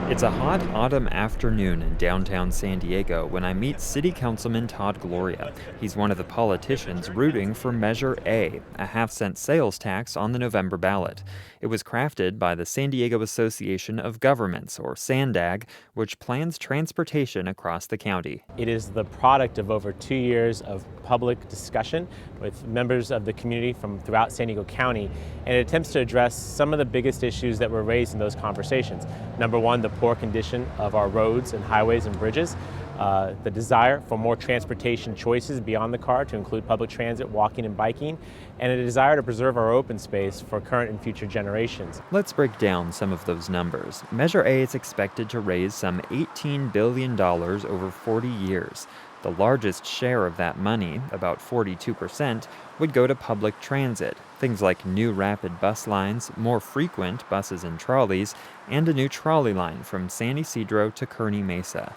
It's a hot autumn afternoon in downtown San Diego when I meet City Councilman Todd Gloria. He's one of the politicians rooting for Measure A, a half-cent sales tax on the November ballot. It was crafted by the San Diego Association of Governments, or SANDAG, which plans transportation across the county. It is the product of over 2 years of public discussion with members of the community from throughout San Diego County, and it attempts to address some of the biggest issues that were raised in those conversations. Number one, the poor condition of our roads and highways and bridges, the desire for more transportation choices beyond the car to include public transit, walking and biking, and a desire to preserve our open space for current and future generations. Let's break down some of those numbers. Measure A is expected to raise some $18 billion over 40 years. The largest share of that money, about 42%, would go to public transit. Things like new rapid bus lines, more frequent buses and trolleys, and a new trolley line from San Ysidro to Kearny Mesa.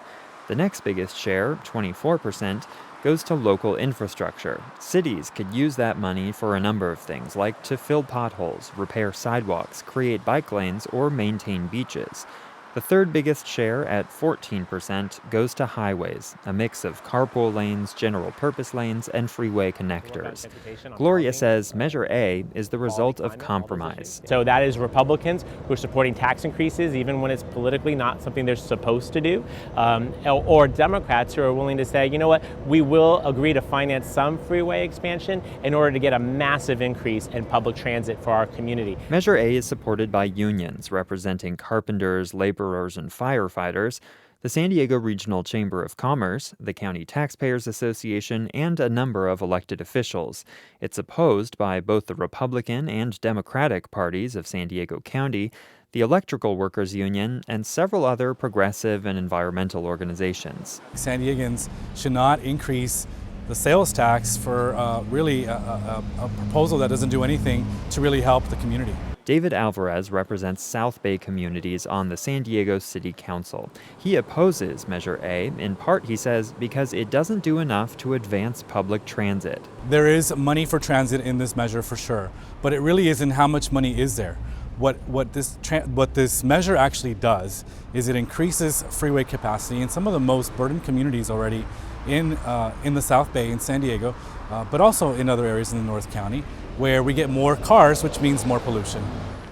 The next biggest share, 24%, goes to local infrastructure. Cities could use that money for a number of things, like to fill potholes, repair sidewalks, create bike lanes, or maintain beaches. The third biggest share, at 14%, goes to highways, a mix of carpool lanes, general purpose lanes, and freeway connectors. Gloria says Measure A is the result of compromise. So that is Republicans who are supporting tax increases even when it's politically not something they're supposed to do, or Democrats who are willing to say, you know what, we will agree to finance some freeway expansion in order to get a massive increase in public transit for our community. Measure A is supported by unions representing carpenters, laborers, and firefighters, the San Diego Regional Chamber of Commerce, the County Taxpayers Association, and a number of elected officials. It's opposed by both the Republican and Democratic parties of San Diego County, the Electrical Workers Union, and several other progressive and environmental organizations. San Diegans should not increase the sales tax for really a proposal that doesn't do anything to really help the community. David Alvarez represents South Bay communities on the San Diego City Council. He opposes Measure A, in part, he says, because it doesn't do enough to advance public transit. There is money for transit in this measure for sure, but it really isn't how much money is there. What this measure actually does is it increases freeway capacity in some of the most burdened communities already in the South Bay in San Diego, but also in other areas in the North County, where we get more cars, which means more pollution.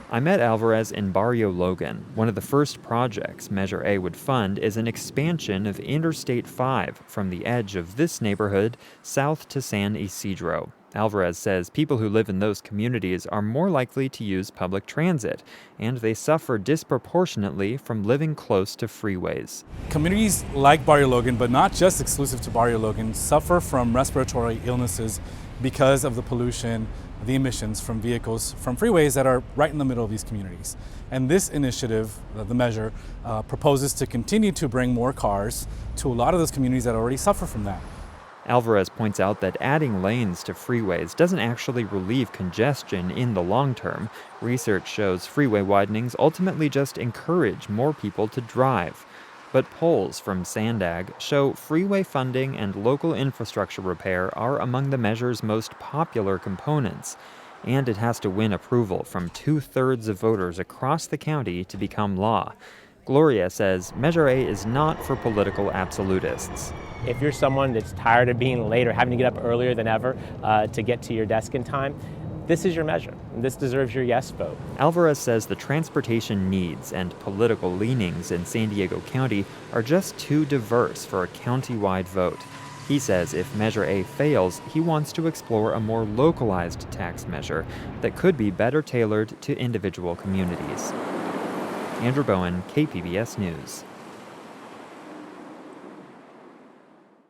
I met Alvarez in Barrio Logan. One of the first projects Measure A would fund is an expansion of Interstate 5 from the edge of this neighborhood south to San Ysidro. Alvarez says people who live in those communities are more likely to use public transit, and they suffer disproportionately from living close to freeways. Communities like Barrio Logan, but not just exclusive to Barrio Logan, suffer from respiratory illnesses because of the pollution, the emissions from vehicles from freeways that are right in the middle of these communities. And this initiative, the measure, proposes to continue to bring more cars to a lot of those communities that already suffer from that. Alvarez points out that adding lanes to freeways doesn't actually relieve congestion in the long term. Research shows freeway widenings ultimately just encourage more people to drive. But polls from SANDAG show freeway funding and local infrastructure repair are among the measure's most popular components. And it has to win approval from 2/3 of voters across the county to become law. Gloria says Measure A is not for political absolutists. If you're someone that's tired of being late or having to get up earlier than ever to get to your desk in time, this is your measure. This deserves your yes vote. Alvarez says the transportation needs and political leanings in San Diego County are just too diverse for a countywide vote. He says if Measure A fails, he wants to explore a more localized tax measure that could be better tailored to individual communities. Andrew Bowen, KPBS News.